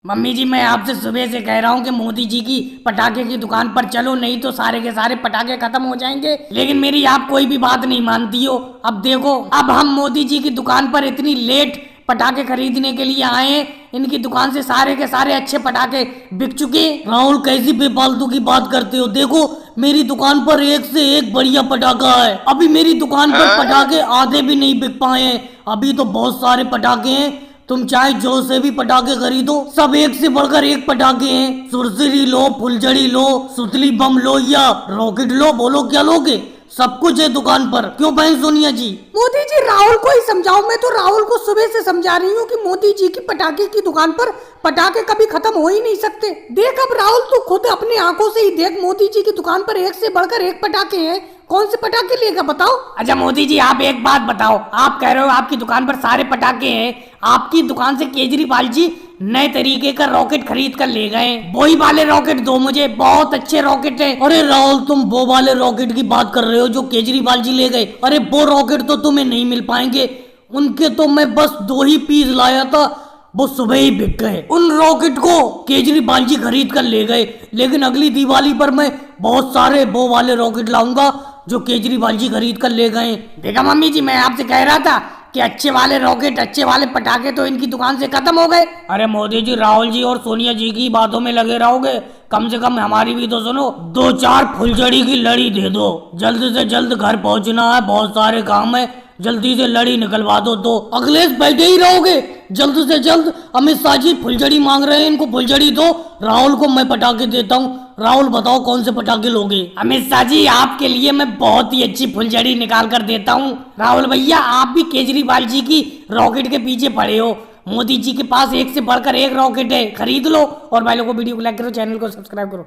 Mummy जी मैं आपसे सुबह से कह रहा हूँ कि मोदी जी की पटाखे की दुकान पर चलो, नहीं तो सारे के सारे पटाखे खत्म हो जाएंगे। लेकिन मेरी आप कोई भी बात नहीं मानती हो। अब देखो, अब हम मोदी जी की दुकान पर इतनी लेट पटाखे खरीदने के लिए आए हैं, इनकी दुकान से सारे के सारे अच्छे पटाखे बिक चुके। राहुल कैसी बेफालतू की बात करते हो? देखो मेरी दुकान पर एक से एक बढ़िया पटाखा है। अभी मेरी दुकान पर पटाखे आधे भी नहीं बिक पाए हैं, अभी तो बहुत सारे पटाखे हैं। तुम चाहे जो से भी पटाखे खरीदो, सब एक से बढ़कर एक पटाखे हैं। सुरसरी लो, फुलझड़ी लो, सुतली बम लो या रॉकेट लो, बोलो क्या लोगे? सब कुछ है दुकान पर। क्यों बहन सोनिया जी? मोदी जी राहुल को ही समझाओ। मैं तो राहुल को सुबह से समझा रही हूँ कि मोदी जी की पटाखे की दुकान पर पटाखे कभी खत्म हो ही नहीं सकते। देख अब राहुल तू खुद अपनी आंखों से ही देख, मोदी जी की दुकान पर एक से बढ़कर एक पटाखे हैं। कौन से पटाखे लेगा बताओ? अच्छा मोदी जी आप एक बात बताओ, आप कह रहे हो आपकी दुकान पर सारे पटाखे हैं, आपकी दुकान से केजरीवाल जी नए तरीके का रॉकेट खरीद कर ले गए। वही वाले रॉकेट दो मुझे, बहुत अच्छे रॉकेट है। अरे राहुल तुम वो वाले रॉकेट की बात कर रहे हो जो केजरीवाल जी ले गए? अरे वो रॉकेट तो तुम्हें नहीं मिल पाएंगे, उनके तो मैं बस 2 ही पीस लाया था, वो सुबह ही बिक गए। उन रॉकेट को केजरीवाल जी खरीद कर ले गए, लेकिन अगली दिवाली पर मैं बहुत सारे वो वाले रॉकेट लाऊंगा जो केजरीवाल जी खरीद कर ले गए। देखा मम्मी जी, मैं आपसे कह रहा था कि अच्छे वाले रॉकेट, अच्छे वाले पटाखे तो इनकी दुकान से खत्म हो गए। अरे मोदी जी राहुल जी और सोनिया जी की बातों में लगे रहोगे, कम से कम हमारी भी तो सुनो। 2-4 फुलझड़ी की लड़ी दे दो, जल्द से जल्द घर पहुंचना है, बहुत सारे काम है, जल्दी से लड़ी निकलवा दो। तो अखिलेश बैठे ही रहोगे? जल्द से जल्द अमित शाह जी फुलझड़ी मांग रहे हैं, इनको फुलझड़ी दो। राहुल को मैं पटाखे देता हूँ। राहुल बताओ कौन से पटाखे लोगे? अमित शाह जी आपके लिए मैं बहुत ही अच्छी फुलझड़ी निकाल कर देता हूँ। राहुल भैया आप भी केजरीवाल जी की रॉकेट के पीछे पड़े हो, मोदी जी के पास एक से बढ़कर एक रॉकेट है, खरीद लो। और भाई लोगों को वीडियो को लाइक करो, चैनल को सब्सक्राइब करो।